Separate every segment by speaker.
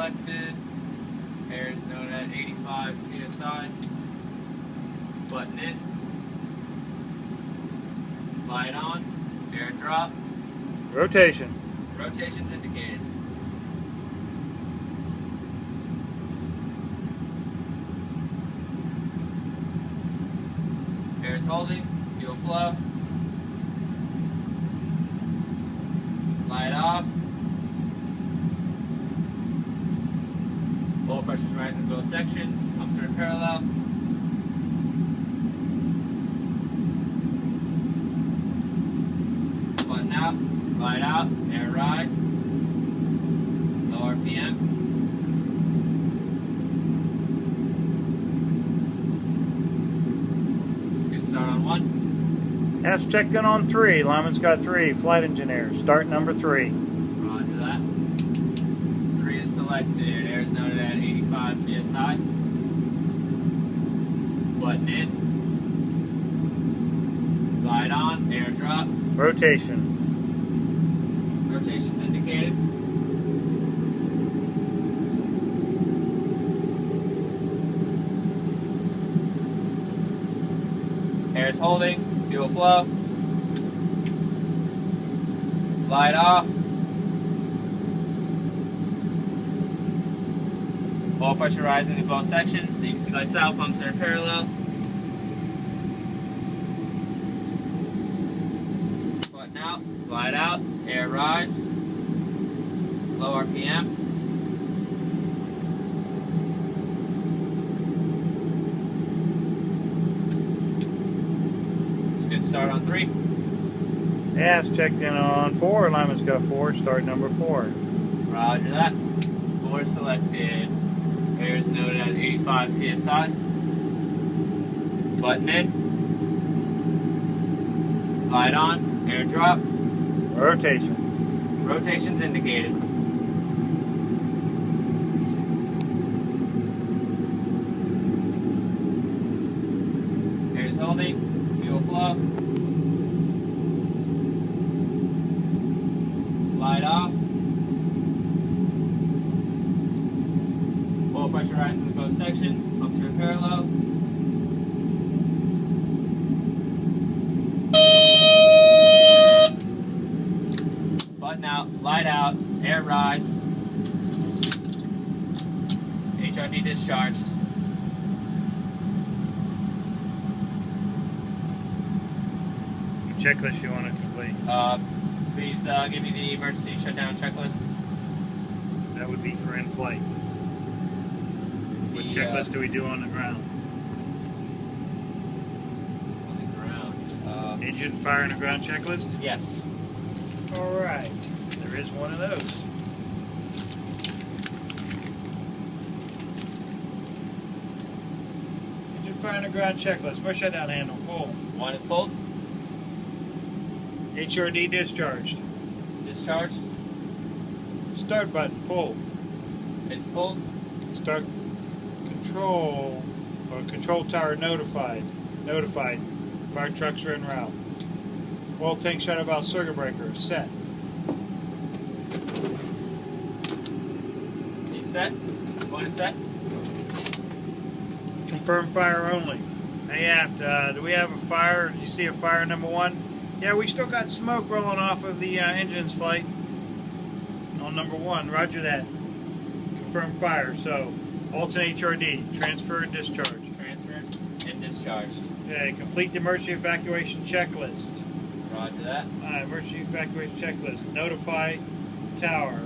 Speaker 1: selected. Air is noted at 85 psi. Button in. Light on. Air drop.
Speaker 2: Rotation.
Speaker 1: Rotation's indicated. Air is holding. Fuel flow. Light off. Oil pressure is rising in both sections. Pumps are in parallel. Button out. Light out. Air rise. Low RPM. It's a good start on 1.
Speaker 2: F's checked in on 3. Lyman's got 3. Flight engineer. Start number 3.
Speaker 1: Roger that. 3 is selected. Air is noted at 85 psi. Button in. Light on. Air drop.
Speaker 2: Rotation.
Speaker 1: Rotation's indicated. Air is holding. Fuel flow. Light off. Oil pressure rising in both sections. So you can see lights out, pumps are in parallel. Button out, light out, air rise. Low RPM. It's a good start on 3.
Speaker 2: F's checked in on 4. Lyman's got 4. Start number 4.
Speaker 1: Roger that. 4 selected. Air is noted at 85 psi. Button in. Light on. Air drop.
Speaker 2: Rotation.
Speaker 1: Rotation's indicated. Air is holding. Fuel flow. Light off. Oil pressure rising in both sections. Pumps are in parallel. Button out, light out, air rise. HRD discharged.
Speaker 2: Checklist you want to complete.
Speaker 1: Please give me the emergency shutdown checklist.
Speaker 2: That would be for in-flight. What checklist do we do on the ground?
Speaker 1: On the ground.
Speaker 2: Engine fire and the ground checklist?
Speaker 1: Yes.
Speaker 2: Alright. There is one of those. Engine fire and the ground checklist. Push shutdown handle. Pull.
Speaker 1: 1 is pulled.
Speaker 2: HRD discharged.
Speaker 1: Discharged.
Speaker 2: Start button. Pull.
Speaker 1: It's pulled.
Speaker 2: Start control or control tower notified. Notified. Fire trucks are en route. Oil tank shutter valve circuit breaker set.
Speaker 1: He's set. 1 is set.
Speaker 2: Confirm fire only. Hey, Aft, do we have a fire? Do you see a fire number 1? Yeah, we still got smoke rolling off of the engine's flight on number 1. Roger that. Confirm fire. So, alternate HRD. Transfer and discharge.
Speaker 1: Transferred and discharged.
Speaker 2: Okay, complete the emergency evacuation checklist.
Speaker 1: Roger that.
Speaker 2: Emergency evacuation checklist. Notify tower.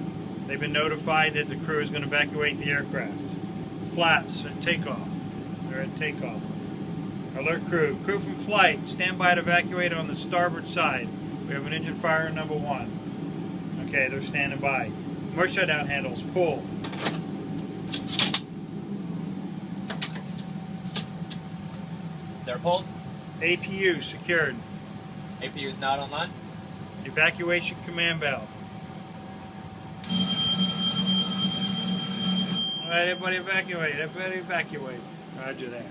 Speaker 2: They've been notified that the crew is going to evacuate the aircraft. Flaps at takeoff. They're at takeoff. Alert crew. Crew from flight. Stand by to evacuate on the starboard side. We have an engine fire number 1. Okay, they're standing by. More shutdown handles. Pull.
Speaker 1: They're pulled.
Speaker 2: APU secured.
Speaker 1: APU is not online.
Speaker 2: Evacuation command bell. Alright, everybody evacuate. Everybody evacuate. Roger that.